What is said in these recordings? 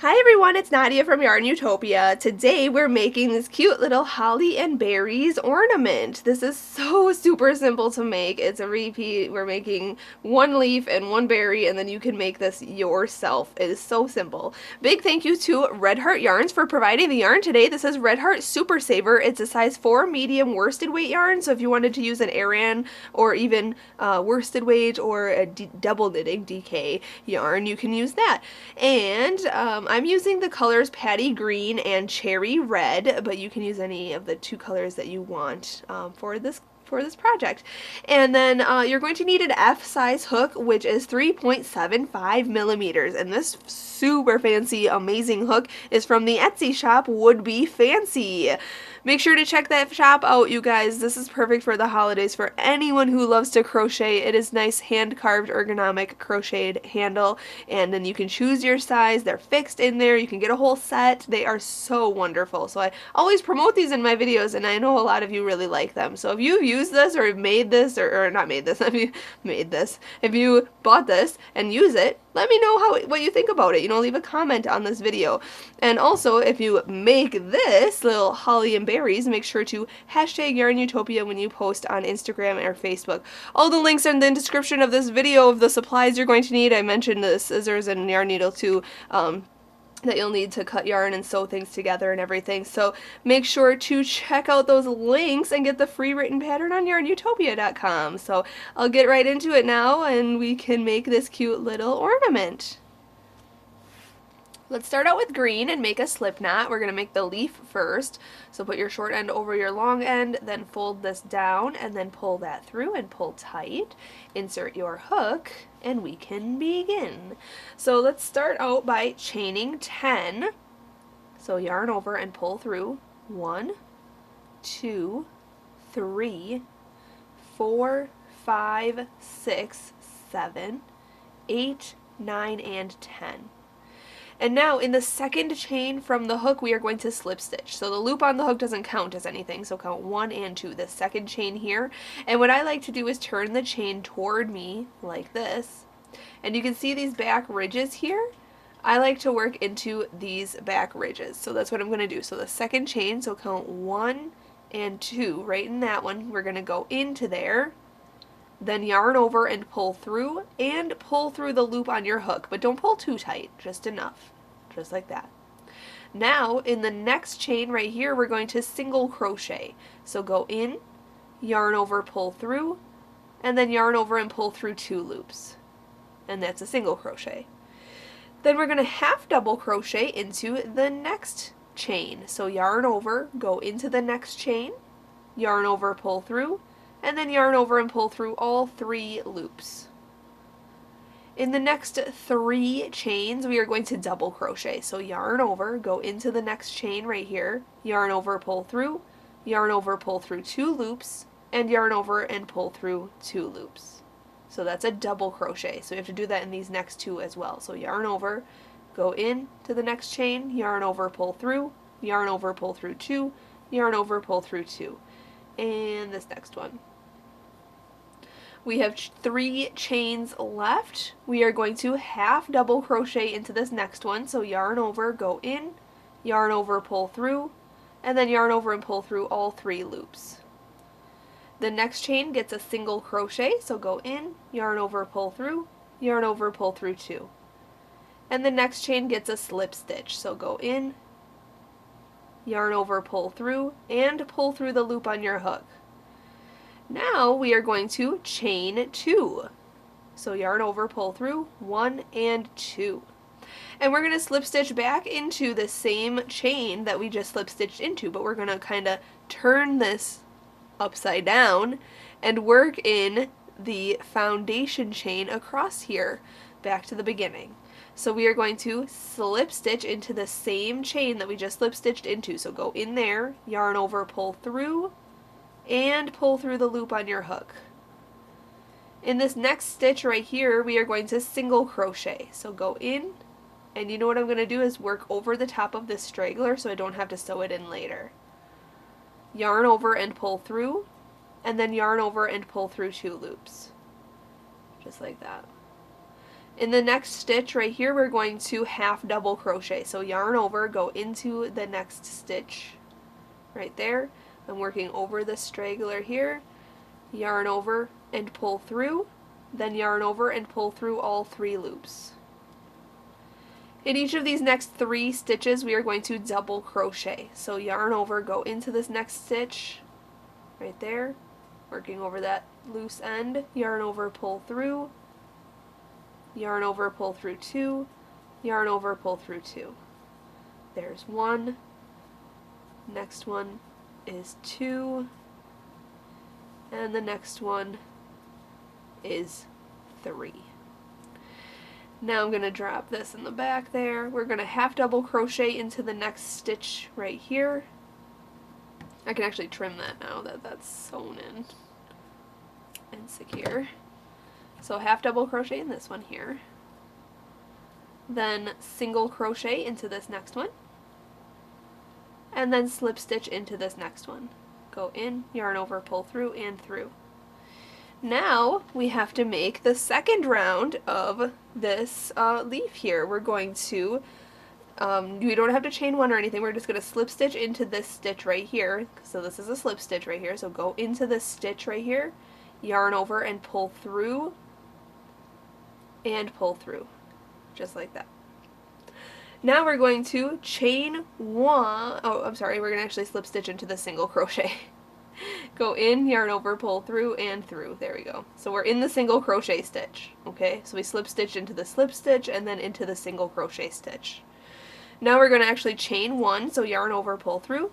Hi everyone, it's Nadia from YARNutopia. Today we're making this cute little Holly and Berries ornament. This is so super simple to make. It's a repeat. We're making one leaf and one berry, and then you can make this yourself. It is so simple. Big thank you to Red Heart Yarns for providing the yarn today. This is Red Heart Super Saver. It's a size 4 medium worsted weight yarn, so if you wanted to use an Aran or even worsted weight or a double knitting DK yarn, you can use that. And I'm using the colors Patty Green and Cherry Red, but you can use any of the two colors that you want for this project. And then you're going to need an F size hook, which is 3.75 millimeters. And this super fancy, amazing hook is from the Etsy shop Would Be Fancy. Make sure to check that shop out, you guys. This is perfect for the holidays for anyone who loves to crochet. It is nice hand-carved ergonomic crocheted handle, and then you can choose your size. They're fixed in there. You can get a whole set. They are so wonderful. So I always promote these in my videos, and I know a lot of you really like them. So if you've used this or made this, or not made this, if you made this, if you bought this and use it, let me know what you think about it. You know, leave a comment on this video. And also, if you make this little Holly and Berries, make sure to hashtag YARNutopia when you post on Instagram or Facebook. All the links are in the description of this video of the supplies you're going to need. I mentioned the scissors and yarn needle too. That you'll need to cut yarn and sew things together and everything. So make sure to check out those links and get the free written pattern on YARNutopia.com. So I'll get right into it now and we can make this cute little ornament. Let's start out with green and make a slip knot. We're going to make the leaf first. So put your short end over your long end, then fold this down and then pull that through and pull tight. Insert your hook and we can begin. So let's start out by chaining 10. So yarn over and pull through 1, 2, 3, 4, 5, 6, 7, 8, 9, and 10. And now in the second chain from the hook, we are going to slip stitch. So the loop on the hook doesn't count as anything, so count 1 and 2, the second chain here. And what I like to do is turn the chain toward me like this. And you can see these back ridges here. I like to work into these back ridges. So that's what I'm going to do. So the second chain, so count 1 and 2, right in that one. We're going to go into there. Then yarn over and pull through the loop on your hook, but don't pull too tight, just enough, just like that. Now in the next chain right here, we're going to single crochet. So go in, yarn over, pull through, and then yarn over and pull through 2 loops. And that's a single crochet. Then we're going to half double crochet into the next chain. So yarn over, go into the next chain, yarn over, pull through, and then yarn over and pull through all 3 loops. In the next 3 chains, we are going to double crochet. So yarn over, go into the next chain right here, yarn over, pull through 2 loops, and yarn over and pull through 2 loops. So that's a double crochet. So you have to do that in these next 2 as well. So yarn over, go in to the next chain, yarn over, pull through 2, yarn over, pull through 2. And this next one. We have 3 chains left. We are going to half double crochet into this next one. So yarn over, go in, yarn over, pull through, and then yarn over and pull through all 3 loops. The next chain gets a single crochet, so go in, yarn over, pull through 2. And the next chain gets a slip stitch, so go in, yarn over, pull through, and pull through the loop on your hook. Now we are going to chain 2. So yarn over, pull through 1 and 2. And we're going to slip stitch back into the same chain that we just slip stitched into, but we're going to kind of turn this upside down and work in the foundation chain across here back to the beginning. So we are going to slip stitch into the same chain that we just slip stitched into. So go in there, yarn over, pull through, and pull through the loop on your hook. In this next stitch right here, we are going to single crochet. So go in, and you know what I'm going to do is work over the top of this straggler so I don't have to sew it in later. Yarn over and pull through, and then yarn over and pull through 2 loops. Just like that. In the next stitch right here, we're going to half double crochet. So yarn over, go into the next stitch right there. I'm working over the straggler here, yarn over and pull through, then yarn over and pull through all 3 loops. In each of these next 3 stitches, we are going to double crochet. So yarn over, go into this next stitch right there, working over that loose end, yarn over, pull through, yarn over, pull through 2, yarn over, pull through 2. There's 1, next one is 2, and the next one is 3. Now I'm going to drop this in the back there. We're going to half double crochet into the next stitch right here. I can actually trim that now that that's sewn in and secure. So half double crochet in this one here. Then single crochet into this next one. And then slip stitch into this next one. Go in, yarn over, pull through, and through. Now we have to make the second round of this leaf here. We're going to, we don't have to chain 1 or anything, we're just going to slip stitch into this stitch right here. So this is a slip stitch right here, so go into this stitch right here, yarn over and pull through, and pull through, just like that. Now we're going to chain 1, oh I'm sorry, we're going to actually slip stitch into the single crochet. Go in, yarn over, pull through, and through. There we go. So we're in the single crochet stitch, okay? So we slip stitch into the slip stitch and then into the single crochet stitch. Now we're going to actually chain 1, so yarn over, pull through.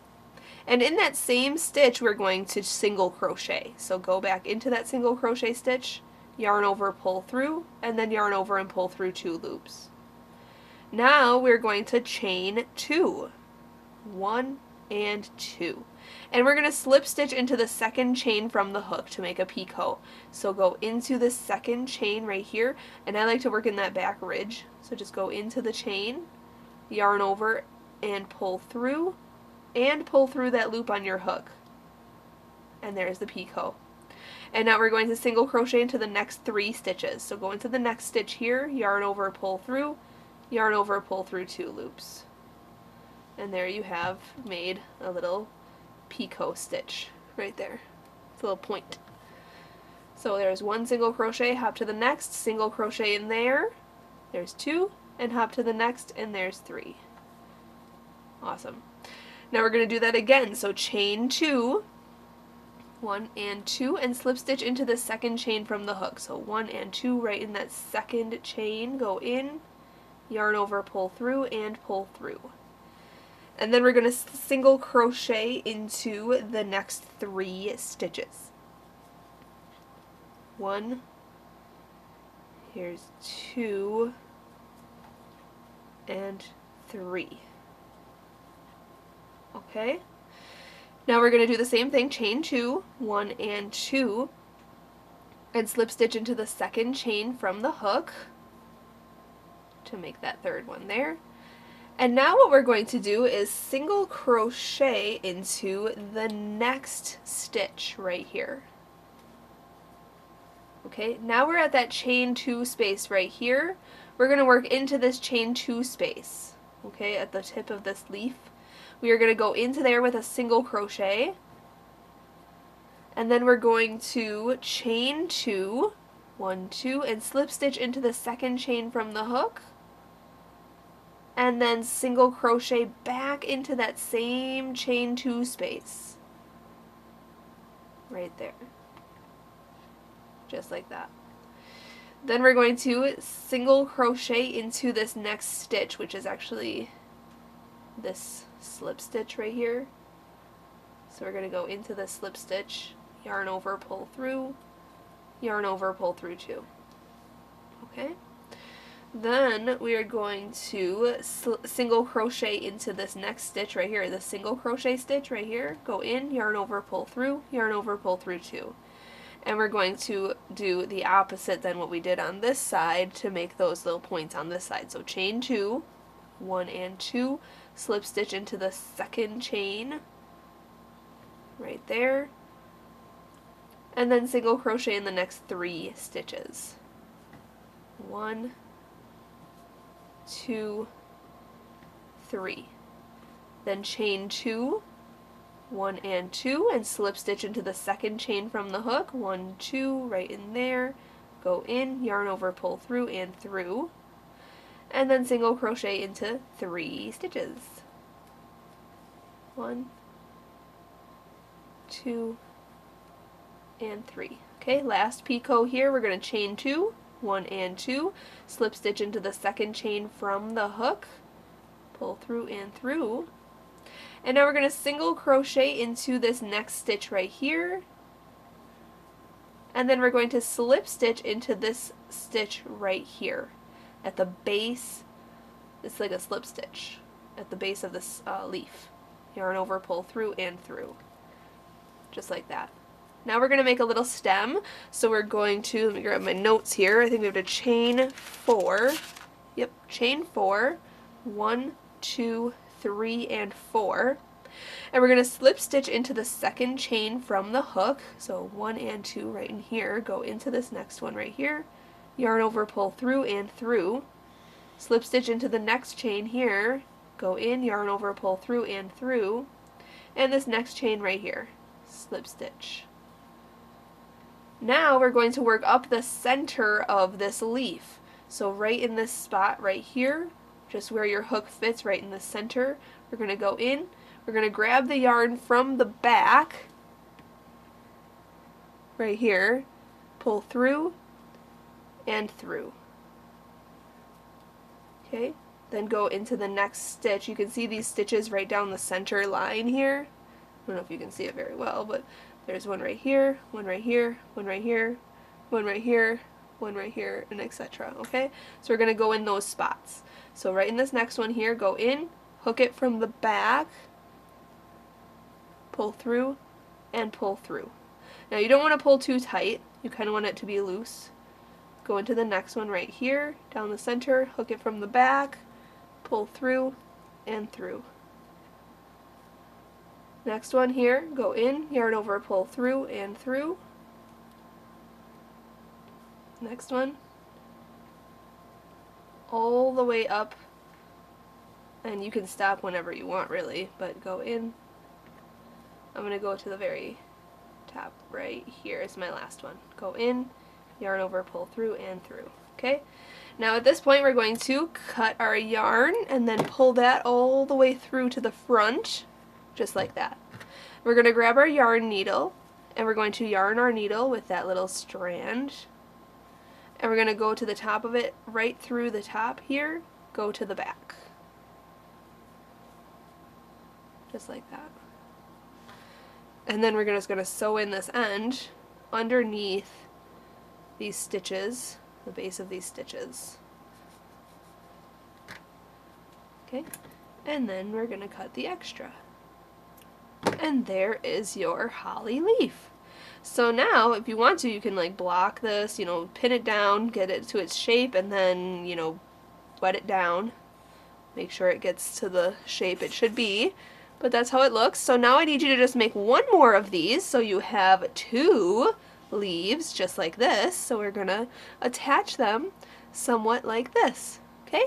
And in that same stitch, we're going to single crochet. So go back into that single crochet stitch, yarn over, pull through, and then yarn over and pull through 2 loops. Now we're going to chain 2. 1 and 2. And we're going to slip stitch into the second chain from the hook to make a picot. So go into the second chain right here, and I like to work in that back ridge. So just go into the chain, yarn over and pull through that loop on your hook. And there's the picot. And now we're going to single crochet into the next 3 stitches. So go into the next stitch here, yarn over, pull through, yarn over, pull through 2 loops. And there you have made a little picot stitch right there. It's a little point. So there's 1 single crochet, hop to the next, single crochet in there, there's 2, and hop to the next, and there's 3. Awesome. Now we're going to do that again, so chain 2, 1 and 2, and slip stitch into the second chain from the hook. So 1 and 2 right in that second chain, go in, yarn over, pull through, and pull through. And then we're going to single crochet into the next 3 stitches. 1, here's 2, and 3. Okay? Now we're going to do the same thing, chain 2, 1 and 2, and slip stitch into the second chain from the hook to make that 3rd one there. And now what we're going to do is single crochet into the next stitch right here. Okay, now we're at that chain 2 space right here. We're going to work into this chain 2 space, okay, at the tip of this leaf. We are going to go into there with a single crochet, and then we're going to chain 2, 1, 2, and slip stitch into the second chain from the hook, and then single crochet back into that same chain 2 space right there, just like that. Then we're going to single crochet into this next stitch, which is actually this slip stitch right here. So we're going to go into the slip stitch, yarn over, pull through, yarn over, pull through 2. Okay? Then we are going to single crochet into this next stitch right here, the single crochet stitch right here, go in, yarn over, pull through, yarn over, pull through 2. And we're going to do the opposite than what we did on this side to make those little points on this side. So chain 2, 1 and 2, slip stitch into the second chain right there, and then single crochet in the next 3 stitches. 1, 2, 3. Then chain 2, 1 and 2, and slip stitch into the second chain from the hook, 1, 2, right in there, go in, yarn over, pull through and through, and then single crochet into 3 stitches. 1, 2, and 3. Okay, last picot here, we're going to chain 2, 1 and 2, slip stitch into the second chain from the hook, pull through and through, and now we're going to single crochet into this next stitch right here, and then we're going to slip stitch into this stitch right here at the base. It's like a slip stitch at the base of this leaf. Yarn over, pull through and through, just like that. Now we're going to make a little stem, so we're going to, let me grab my notes here, I think we have to chain 4, yep, chain 4, 1, 2, 3, and 4, and we're going to slip stitch into the second chain from the hook, so 1 and 2 right in here, go into this next one right here, yarn over, pull through and through, slip stitch into the next chain here, go in, yarn over, pull through and through, and this next chain right here, slip stitch. Now we're going to work up the center of this leaf. So right in this spot right here, just where your hook fits, right in the center, we're going to go in, we're going to grab the yarn from the back, right here, pull through and through. Okay, then go into the next stitch. You can see these stitches right down the center line here. I don't know if you can see it very well, but there's one right here, one right here, one right here, one right here, one right here, and etc. Okay? So we're going to go in those spots. So right in this next one here, go in, hook it from the back, pull through, and pull through. Now you don't want to pull too tight. You kind of want it to be loose. Go into the next one right here, down the center, hook it from the back, pull through, and through. Next one here, go in, yarn over, pull through and through. Next one, all the way up, and you can stop whenever you want really, but go in. I'm going to go to the very top right here is my last one. Go in, yarn over, pull through and through. Okay? Now at this point we're going to cut our yarn and then pull that all the way through to the front, just like that. We're going to grab our yarn needle and we're going to yarn our needle with that little strand, and we're going to go to the top of it, right through the top here, go to the back. Just like that. And then we're just going to sew in this end underneath these stitches, the base of these stitches. Okay, and then we're going to cut the extra. And there is your holly leaf. So now, if you want to, you can like block this, you know, pin it down, get it to its shape, and then, you know, wet it down. Make sure it gets to the shape it should be. But that's how it looks. So now I need you to just make one more of these, so you have 2 leaves just like this. So we're gonna attach them somewhat like this. Okay?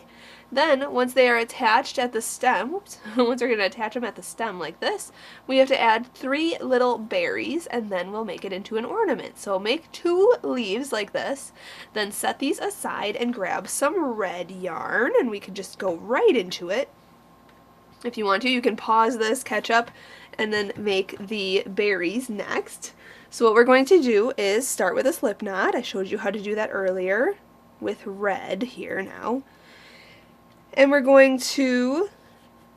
Then once they are attached at the stem, once we're gonna attach them at the stem like this, we have to add 3 little berries, and then we'll make it into an ornament. So make 2 leaves like this, then set these aside and grab some red yarn, and we can just go right into it. If you want to, you can pause this, catch up, and then make the berries next. So what we're going to do is start with a slip knot. I showed you how to do that earlier with red here now. And we're going to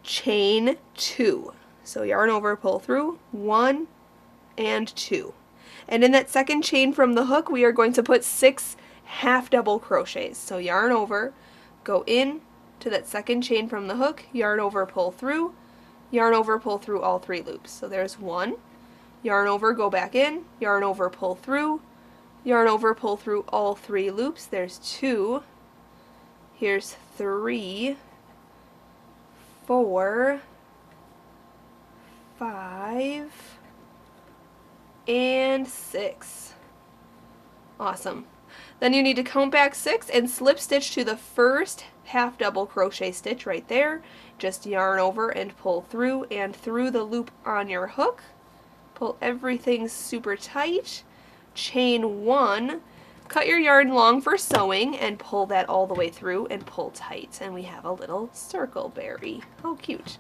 chain 2. So yarn over, pull through, 1 and 2. And in that second chain from the hook, we are going to put 6 half double crochets. So yarn over, go in to that second chain from the hook, yarn over, pull through all 3 loops. So there's 1, yarn over, go back in, yarn over, pull through all 3 loops. There's 2, here's 3, 4, 5, and 6. Awesome. Then you need to count back 6 and slip stitch to the first half double crochet stitch right there. Just yarn over and pull through and through the loop on your hook. Pull everything super tight. Chain 1. Cut your yarn long for sewing and pull that all the way through and pull tight. And we have a little circle berry. How cute.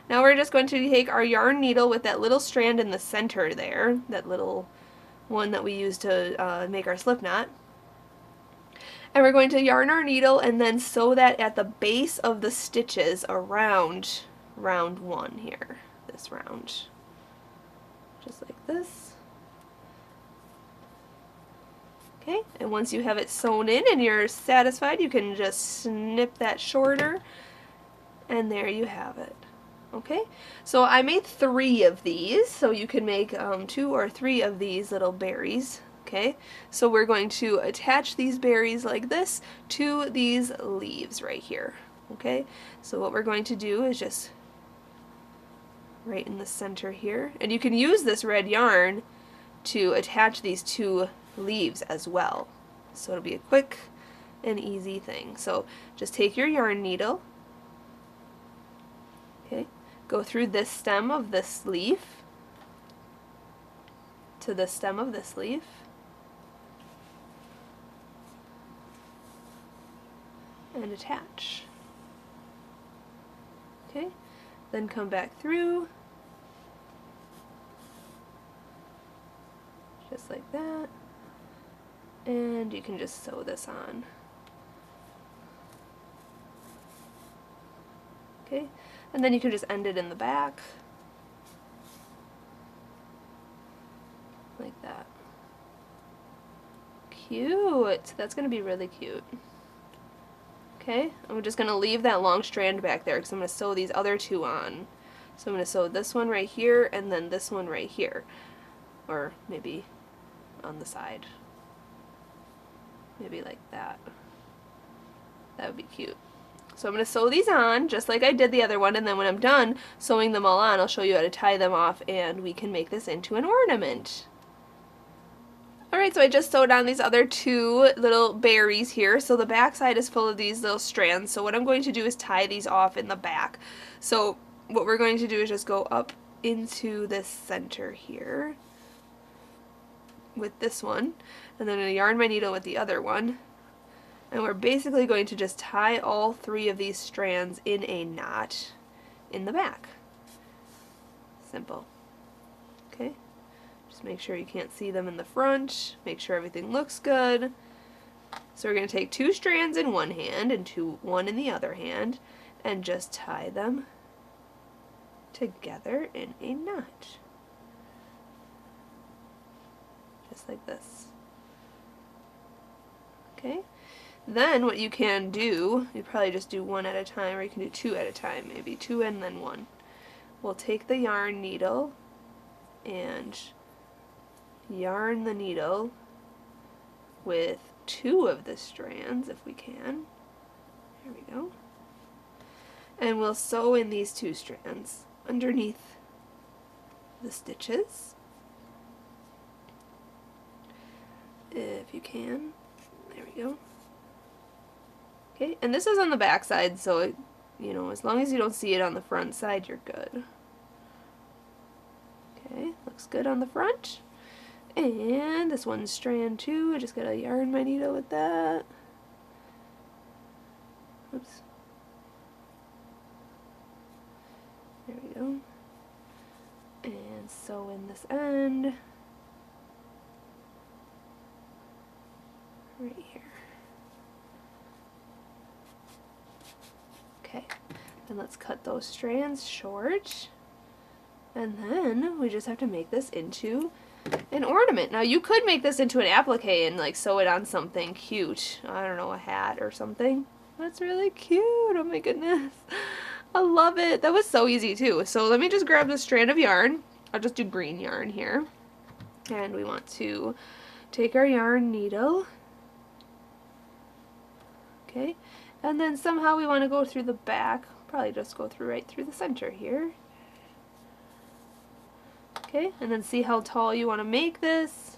Now we're just going to take our yarn needle with that little strand in the center there, that little one that we use to make our slip knot. And we're going to yarn our needle and then sew that at the base of the stitches around round 1 here, this round. Just like this. Okay, and once you have it sewn in and you're satisfied, you can just snip that shorter, and there you have it. Okay, so I made 3 of these, so you can make 2 or 3 of these little berries. Okay, so we're going to attach these berries like this to these leaves right here. Okay, so what we're going to do is just right in the center here, and you can use this red yarn to attach these 2 leaves as well. So it'll be a quick and easy thing. So just take your yarn needle, okay, go through this stem of this leaf to the stem of this leaf, and attach. Okay, then come back through just like that, and you can just sew this on. Okay, and then you can just end it in the back like that. Cute. That's going to be really cute. Okay, I'm just going to leave that long strand back there because I'm going to sew these other 2 on. So I'm going to sew this one right here and then this one right here, or maybe on the side. Maybe like that. That would be cute. So I'm going to sew these on just like I did the other one, and then when I'm done sewing them all on, I'll show you how to tie them off and we can make this into an ornament. Alright, so I just sewed on these other 2 little berries here. So the back side is full of these little strands. So what I'm going to do is tie these off in the back. So what we're going to do is just go up into this center here with this one, and then I'm going to yarn my needle with the other one, and we're basically going to just tie all 3 of these strands in a knot in the back. Simple. Okay, just make sure you can't see them in the front, make sure everything looks good. So we're going to take 2 strands in one hand and 1 in the other hand and just tie them together in a knot. Just like this. Okay, then what you can do, you probably just do 1 at a time, or you can do 2 at a time, maybe 2 and then 1. We'll take the yarn needle and yarn the needle with 2 of the strands if we can. There we go. And we'll sew in these 2 strands underneath the stitches, if you can. There we go. Okay, and this is on the back side, so it, you know, as long as you don't see it on the front side, you're good. Okay, looks good on the front. And this one strand too, I just gotta yarn my needle with that. Oops. There we go. And sew in this end. Right here. Okay, then let's cut those strands short, and then we just have to make this into an ornament. Now you could make this into an applique and like sew it on something cute. I don't know, a hat or something. That's really cute. Oh my goodness. I love it. That was so easy too. So let me just grab this strand of yarn. I'll just do green yarn here. And we want to take our yarn needle. Okay, and then somehow we want to go through the back, probably just go through right through the center here. Okay, and then see how tall you want to make this,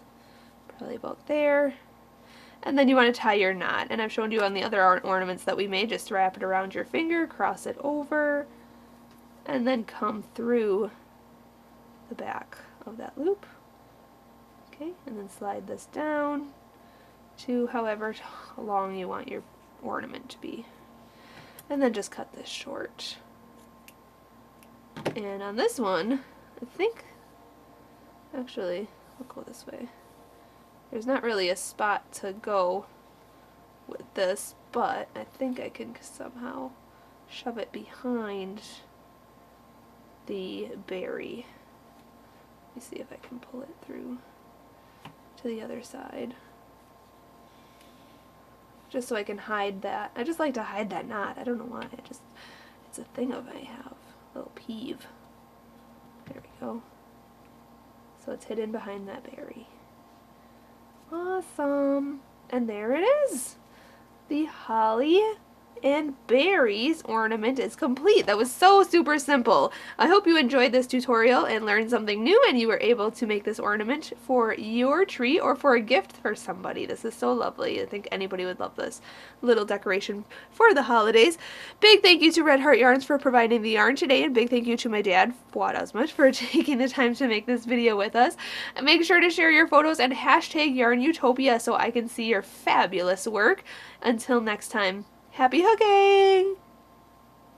probably about there. And then you want to tie your knot, and I've shown you on the other ornaments that we made, just wrap it around your finger, cross it over, and then come through the back of that loop. Okay, and then slide this down to however long you want your ornament to be. And then just cut this short. And on this one, I think, actually, I'll go this way. There's not really a spot to go with this, but I think I can somehow shove it behind the berry. Let me see if I can pull it through to the other side. Just so I can hide that. I just like to hide that knot. I don't know why. It's a thing of I have. A little peeve. There we go. So it's hidden behind that berry. Awesome. And there it is. The Holly and Berries ornament is complete. That was so super simple. I hope you enjoyed this tutorial and learned something new, and you were able to make this ornament for your tree or for a gift for somebody. This is so lovely. I think anybody would love this little decoration for the holidays. Big thank you to Red Heart Yarns for providing the yarn today, and big thank you to my dad, Fuad Azmat, for taking the time to make this video with us. And make sure to share your photos and hashtag YARNutopia so I can see your fabulous work. Until next time, happy hooking!